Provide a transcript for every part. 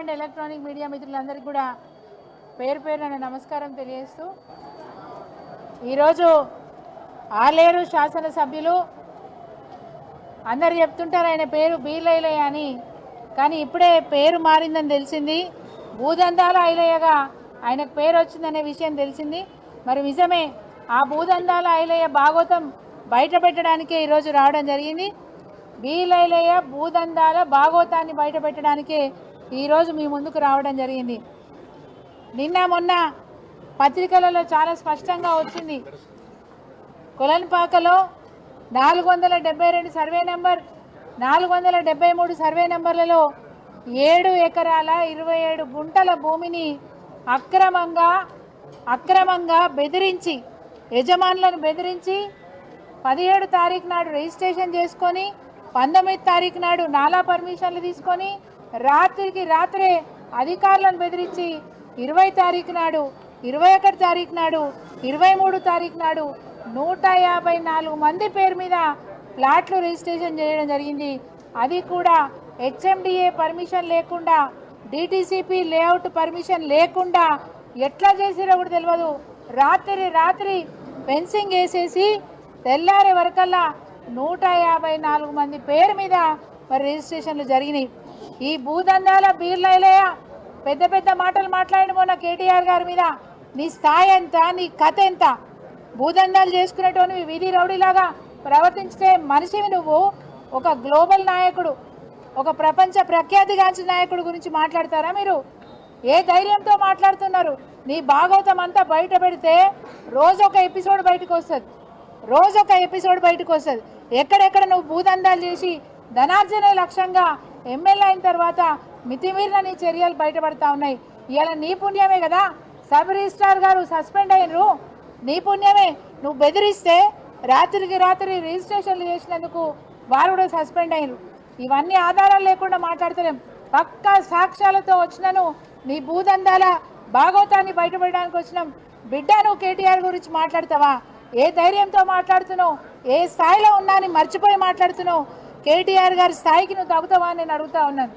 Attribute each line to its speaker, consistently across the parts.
Speaker 1: And electronic media మిత్రులందరికీ కూడా పేరు పేరున నమస్కారం తెలియజేస్తూ ఈరోజు ఆలేరు శాసనసభ్యులు అందరు చెప్తుంటారు ఆయన పేరు బీర్లైలయ్య అని, కానీ ఇప్పుడే పేరు మారిందని తెలిసింది. భూదందాల ఐలయ్యగా ఆయనకు పేరు వచ్చిందనే విషయం తెలిసింది. మరి నిజమే, ఆ భూదందాల ఐలయ్య భాగవతం బయట పెట్టడానికే ఈరోజు రావడం జరిగింది. బీర్లైలయ్య భూదందాల భాగవతాన్ని బయట పెట్టడానికే ఈరోజు మీ ముందుకు రావడం జరిగింది. నిన్న మొన్న పత్రికలలో చాలా స్పష్టంగా వచ్చింది. కొలన్పాకలో 472 సర్వే నెంబర్, 473 సర్వే నెంబర్లలో 7 ఎకరాల 27 గుంటల భూమిని అక్రమంగా బెదిరించి, యజమానులను బెదిరించి 17 తారీఖు నాడు రిజిస్ట్రేషన్ చేసుకొని 19 తారీఖు నాడు నాలా పర్మిషన్లు తీసుకొని రాత్రికి రాత్రే అధికారులను బెదిరించి 20 తారీఖు నాడు, 21 తారీఖు నాడు, 23 తారీఖు నాడు 154 మంది పేరు మీద ప్లాట్లు రిజిస్ట్రేషన్ చేయడం జరిగింది. అది కూడా హెచ్ఎండిఏ పర్మిషన్ లేకుండా, డిటిసిపి లేఅవుట్ పర్మిషన్ లేకుండా ఎట్లా చేసిరో కూడా తెలియదు. రాత్రి ఫెన్సింగ్ వేసేసి తెల్లారే వరకల్లా 154 మంది పేరు మీద మరి రిజిస్ట్రేషన్లు జరిగినాయి. ఈ భూదందాల బీర్లైలయ్య పెద్ద మాటలు మాట్లాడిన మొన్న కేటీఆర్ గారి మీద. నీ స్థాయి ఎంత, నీ కథ ఎంత? భూదందాలు చేసుకునేటోని వీధి రౌడీలాగా ప్రవర్తించే మనిషివి నువ్వు. ఒక గ్లోబల్ నాయకుడు, ఒక ప్రపంచ ప్రఖ్యాతిగాంచిన నాయకుడు గురించి మాట్లాడతారా మీరు? ఏ ధైర్యంతో మాట్లాడుతున్నారు? నీ భాగవతం అంతా బయట పెడితే రోజొక ఎపిసోడ్ బయటకు వస్తుంది. ఎక్కడెక్కడ నువ్వు భూదందాలు చేసి ధనార్జనే లక్ష్యంగా ఎమ్మెల్యే అయిన తర్వాత మితిమీరిన నీ చర్యలు బయటపడతా ఉన్నాయి. ఇవాళ నీ పుణ్యమే కదా సబ్ రిజిస్ట్రార్ గారు సస్పెండ్ అయినరు. నీ పుణ్యమే. నువ్వు బెదిరిస్తే రాత్రికి రాత్రి రిజిస్ట్రేషన్లు చేసినందుకు వారు కూడా సస్పెండ్ అయినరు. ఇవన్నీ ఆధారాలు లేకుండా మాట్లాడతలేం. పక్కా సాక్ష్యాలతో వచ్చినాను. నీ భూదందాల భాగవతాన్ని బయటపడడానికి వచ్చినాం. బిడ్డ, నువ్వు కేటీఆర్ గురించి మాట్లాడతావా? ఏ ధైర్యంతో మాట్లాడుతున్నావు? ఏ స్థాయిలో ఉన్నా అని మర్చిపోయి మాట్లాడుతున్నావు? కేటీఆర్ గారి స్థాయికి నువ్వు తగ్గుతావా అని నేను అడుగుతా ఉన్నాను.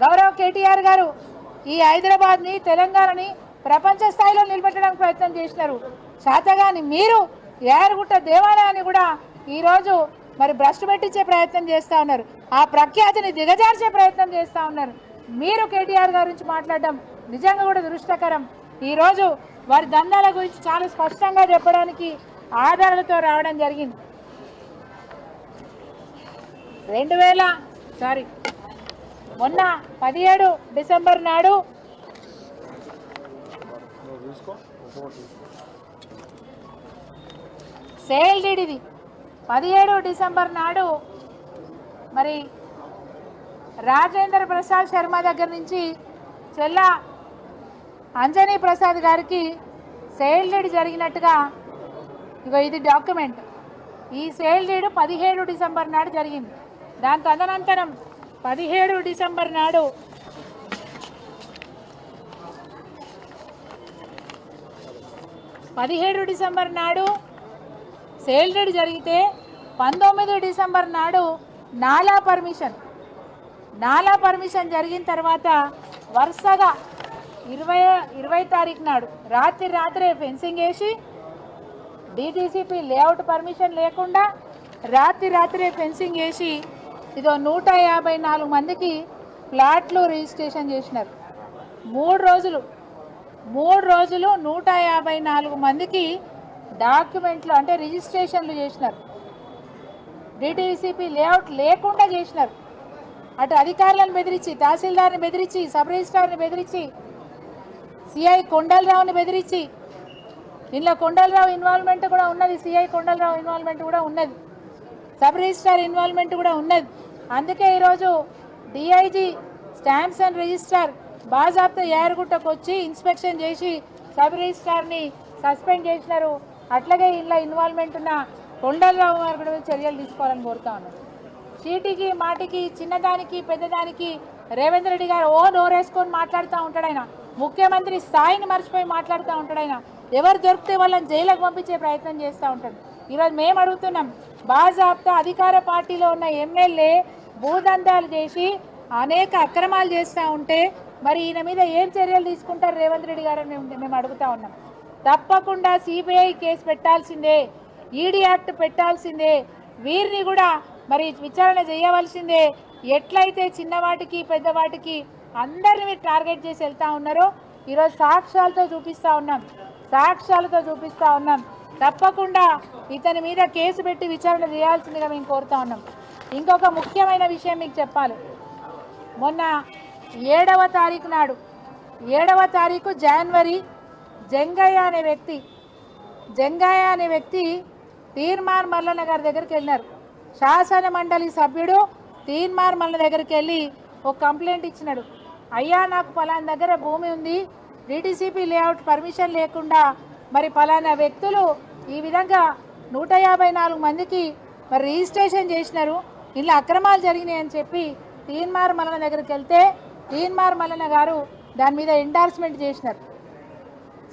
Speaker 1: గౌరవ కేటీఆర్ గారు ఈ హైదరాబాద్ని, తెలంగాణని ప్రపంచ స్థాయిలో నిలబెట్టడానికి ప్రయత్నం చేసినారు. శాతగాని మీరు యారుగుట్ట దేవాలయాన్ని కూడా ఈరోజు మరి భ్రష్టు పెట్టించే ప్రయత్నం చేస్తూ ఉన్నారు. ఆ ప్రఖ్యాతిని దిగజార్చే ప్రయత్నం చేస్తూ ఉన్నారు. మీరు కేటీఆర్ గారి గురించి మాట్లాడడం నిజంగా కూడా దురదృష్టకరం. ఈరోజు వారి దందాల గురించి చాలా స్పష్టంగా చెప్పడానికి ఆధారాలతో రావడం జరిగింది. మొన్న 17 డిసెంబర్ నాడు సేల్ డీడ్ ఇది. 17 డిసెంబర్ నాడు మరి రాజేంద్ర ప్రసాద్ శర్మ దగ్గర నుంచి చెల్లా అంజనీ ప్రసాద్ గారికి సేల్ డీడ్ జరిగినట్టుగా ఇగో ఇది డాక్యుమెంట్. ఈ సేల్ డీడ్ 17 డిసెంబర్ నాడు జరిగింది. దాని తదనంతరం 17 డిసెంబర్ నాడు సేల్ డీడ్ జరిగితే 19 డిసెంబర్ నాడు నాలా పర్మిషన్ జరిగిన తర్వాత వరుసగా 20 తారీఖు నాడు రాత్రే ఫెన్సింగ్ వేసి, డిటిసిపి లేఅవుట్ పర్మిషన్ లేకుండా రాత్రే ఫెన్సింగ్ వేసి ఇదో 154 మందికి ప్లాట్లు రిజిస్ట్రేషన్ చేసినారు. 3 రోజులు 154 మందికి డాక్యుమెంట్లు అంటే రిజిస్ట్రేషన్లు చేసినారు. డిటిసిపి లేఅవుట్ లేకుండా చేసినారు. అటు అధికారులను బెదిరించి, తహసీల్దార్ని బెదిరించి, సబ్ రిజిస్ట్రార్ని బెదిరించి, సిఐ కొండలరావుని బెదిరించి, ఇందులో కొండలరావు ఇన్వాల్వ్మెంట్ కూడా ఉన్నది, సిఐ కొండలరావు ఇన్వాల్వ్మెంట్ కూడా ఉన్నది, సబ్ రిజిస్ట్రార్ ఇన్వాల్వ్మెంట్ కూడా ఉన్నది. అందుకే ఈరోజు డిఐజీ స్టాంప్స్ అండ్ రిజిస్ట్రార్ బాజాబ్తా యారుగుట్టకు వచ్చి ఇన్స్పెక్షన్ చేసి సబ్ రిజిస్ట్రార్ని సస్పెండ్ చేసినారు. అట్లాగే ఇందులో ఇన్వాల్వ్మెంట్ ఉన్న కొండలరావు గారు కూడా చర్యలు తీసుకోవాలని కోరుతా ఉన్నారు. చీటికి మాటికి, చిన్నదానికి పెద్దదానికి రేవంత్ రెడ్డి గారు నోరేసుకొని మాట్లాడుతూ ఉంటాడు. ఆయన ముఖ్యమంత్రి స్థాయిని మర్చిపోయి మాట్లాడుతూ ఉంటాడు. ఆయన ఎవరు దొరికితే వాళ్ళని జైలుకు పంపించే ప్రయత్నం చేస్తూ ఉంటాడు. ఈరోజు మేము అడుగుతున్నాం, బాజాబ్తా అధికార పార్టీలో ఉన్న ఎమ్మెల్యే భూదందాలు చేసి అనేక అక్రమాలు చేస్తూ ఉంటే మరి ఈయన మీద ఏం చర్యలు తీసుకుంటారు రేవంత్ రెడ్డి గారు మేము అడుగుతా ఉన్నాం. తప్పకుండా సిబిఐ కేసు పెట్టాల్సిందే, ఈడీ యాక్ట్ పెట్టాల్సిందే, వీరిని కూడా మరి విచారణ చేయవలసిందే. ఎట్లయితే చిన్నవాటికి పెద్దవాటికి అందరిని మీరు టార్గెట్ చేసి వెళ్తా ఉన్నారో ఈరోజు సాక్ష్యాలతో చూపిస్తా ఉన్నాం. తప్పకుండా ఇతని మీద కేసు పెట్టి విచారణ చేయాల్సిందిగా మేము కోరుతా ఉన్నాం. ఇంకొక ముఖ్యమైన విషయం మీకు చెప్పాలి. మొన్న 7వ తారీఖు జనవరి జంగయ్య అనే వ్యక్తి తీర్మార్ మల్లన్న గారి దగ్గరికి వెళ్ళినారు. శాసన మండలి సభ్యుడు తీర్మార్ మల్లన్న దగ్గరికి వెళ్ళి ఒక కంప్లైంట్ ఇచ్చినాడు. అయ్యా, నాకు పలానా దగ్గర భూమి ఉంది, డిటిసిపి లేఅవుట్ పర్మిషన్ లేకుండా మరి పలానా వ్యక్తులు ఈ విధంగా 154 మందికి మరి రిజిస్ట్రేషన్ చేసినారు, ఇలా అక్రమాలు జరిగినాయని చెప్పి తీన్మార్ మల్లన్న దగ్గరికి వెళ్తే తీన్మార్ మల్లన్న గారు దాని మీద ఎండార్స్మెంట్ చేసినారు.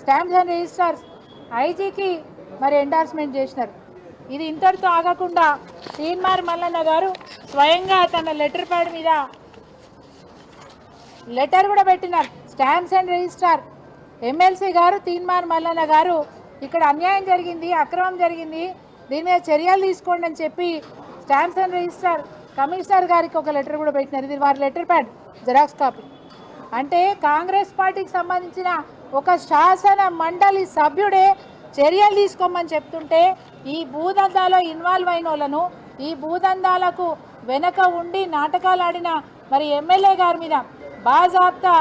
Speaker 1: స్టాంప్స్ అండ్ రిజిస్టర్స్ ఐజీకి మరి ఎండార్స్మెంట్ చేసినారు. ఇది ఇంతటితో ఆగకుండా తీన్మార్ మల్లన్న గారు స్వయంగా తన లెటర్ ప్యాడ్ మీద లెటర్ కూడా పెట్టినారు. స్టాంప్స్ అండ్ రిజిస్టర్ ఎమ్మెల్సీ గారు తీన్మార్ మల్లన్న గారు ఇక్కడ అన్యాయం జరిగింది, అక్రమం జరిగింది, దీని మీద చర్యలు తీసుకోండి అని చెప్పి స్టాంప్స్ అండ్ రిజిస్టర్ కమిషనర్ గారికి ఒక లెటర్ కూడా పెట్టినారు. ఇది వారి లెటర్ ప్యాడ్ జిరాక్స్ కాపీ. అంటే కాంగ్రెస్ పార్టీకి సంబంధించిన ఒక శాసన మండలి సభ్యుడే చర్యలు తీసుకోమని చెప్తుంటే ఈ భూదందాలో ఇన్వాల్వ్ అయిన వాళ్ళను, ఈ భూదందాలకు వెనక ఉండి నాటకాలు ఆడిన మరి ఎమ్మెల్యే గారి మీద బాజాబ్తా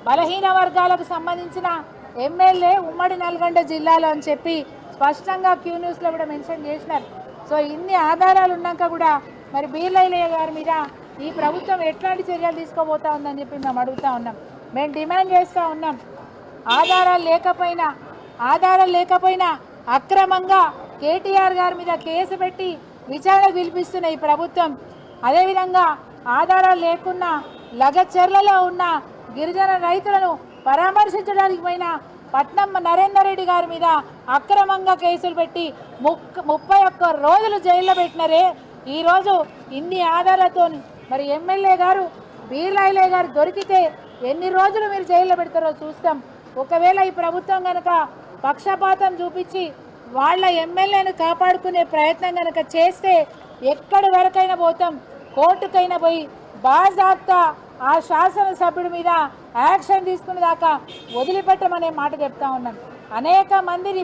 Speaker 1: బలహీన వర్గాలకు సంబంధించిన ఎమ్మెల్యే ఉమ్మడి నల్గొండ జిల్లాలో అని చెప్పి స్పష్టంగా క్యూ న్యూస్లో కూడా మెన్షన్ చేసినారు. సో ఇన్ని ఆధారాలు ఉన్నాక కూడా మరి బీర్లైలయ్య గారి మీద ఈ ప్రభుత్వం ఎట్లాంటి చర్యలు తీసుకోబోతా ఉందని చెప్పి మేము అడుగుతా ఉన్నాం. మేము డిమాండ్ చేస్తూ ఉన్నాం, ఆధారాలు లేకపోయినా అక్రమంగా కేటీఆర్ గారి మీద కేసు పెట్టి విచారణ పిలిపిస్తున్న ఈ ప్రభుత్వం, అదేవిధంగా ఆధారాలు లేకున్నా లగచర్లలో ఉన్న గిరిజన రైతులను పరామర్శించడానికి పోయిన పట్నం నరేందర్ రెడ్డి గారి మీద అక్రమంగా కేసులు పెట్టి 31 రోజులు జైల్లో పెట్టినారే. ఈరోజు ఇన్ని ఆధారాలతో మరి ఎమ్మెల్యే గారు బీర్లైలయ్య గారు దొరికితే ఎన్ని రోజులు మీరు జైల్లో పెడతారో చూస్తాం. ఒకవేళ ఈ ప్రభుత్వం కనుక పక్షపాతం చూపించి వాళ్ళ ఎమ్మెల్యేను కాపాడుకునే ప్రయత్నం కనుక చేస్తే ఎక్కడి వరకైనా పోతాం, కోర్టుకైనా పోయి బాజాబ్తా ఆ శాసనసభ్యుడి మీద యాక్షన్ తీసుకునే దాకా వదిలిపెట్టమనే మాట చెప్తా ఉన్నాను. అనేక మందిని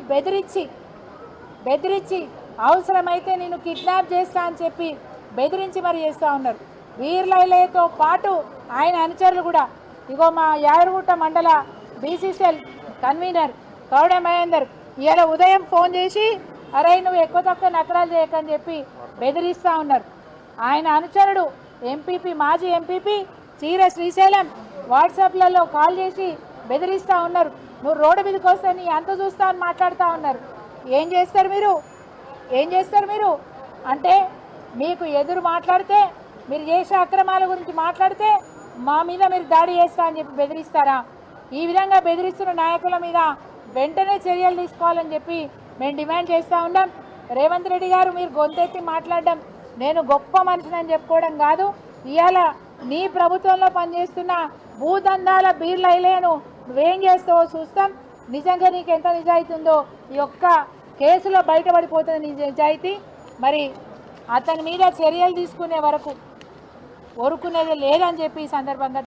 Speaker 1: బెదిరించి అవసరమైతే నేను కిడ్నాప్ చేస్తా అని చెప్పి బెదిరించి మరి చేస్తూ ఉన్నారు. బీర్లైలయ్యతో పాటు ఆయన అనుచరులు కూడా. ఇగో మా యాదగిరిగుట్ట మండల బీసీసీఎల్ కన్వీనర్ కౌడ మహేందర్ ఇవాళ ఉదయం ఫోన్ చేసి అరే నువ్వు ఎక్కువ తక్కువ నకరాలు చేయకని చెప్పి బెదిరిస్తూ ఉన్నారు. ఆయన అనుచరుడు మాజీ ఎంపీపీ చీర శ్రీశైలం వాట్సాప్లలో కాల్ చేసి బెదిరిస్తూ ఉన్నారు. నువ్వు రోడ్డు మీదకి వస్తే నీ అంత చూస్తా అని మాట్లాడుతూ ఉన్నారు. ఏం చేస్తారు మీరు అంటే మీకు ఎదురు మాట్లాడితే, మీరు చేసే అక్రమాల గురించి మాట్లాడితే మా మీద మీరు దాడి చేస్తా అని చెప్పి బెదిరిస్తారా? ఈ విధంగా బెదిరిస్తున్న నాయకుల మీద వెంటనే చర్యలు తీసుకోవాలని చెప్పి మేము డిమాండ్ చేస్తూ ఉన్నాం. రేవంత్ రెడ్డి గారు మీరు గొంతెత్తి మాట్లాడడం, నేను గొప్ప మనిషిని చెప్పుకోవడం కాదు, ఇవాళ నీ ప్రభుత్వంలో పనిచేస్తున్న భూదందాల బీర్లైలయ్యను నువ్వేం చేస్తావో చూస్తాం. నిజంగా నీకు ఎంత నిజాయితీ ఉందో ఈ ఒక్క కేసులో బయటపడిపోతుంది నీ నిజాయితీ. మరి అతని మీద చర్యలు తీసుకునే వరకు ఊరుకునేది లేదని చెప్పి ఈ సందర్భంగా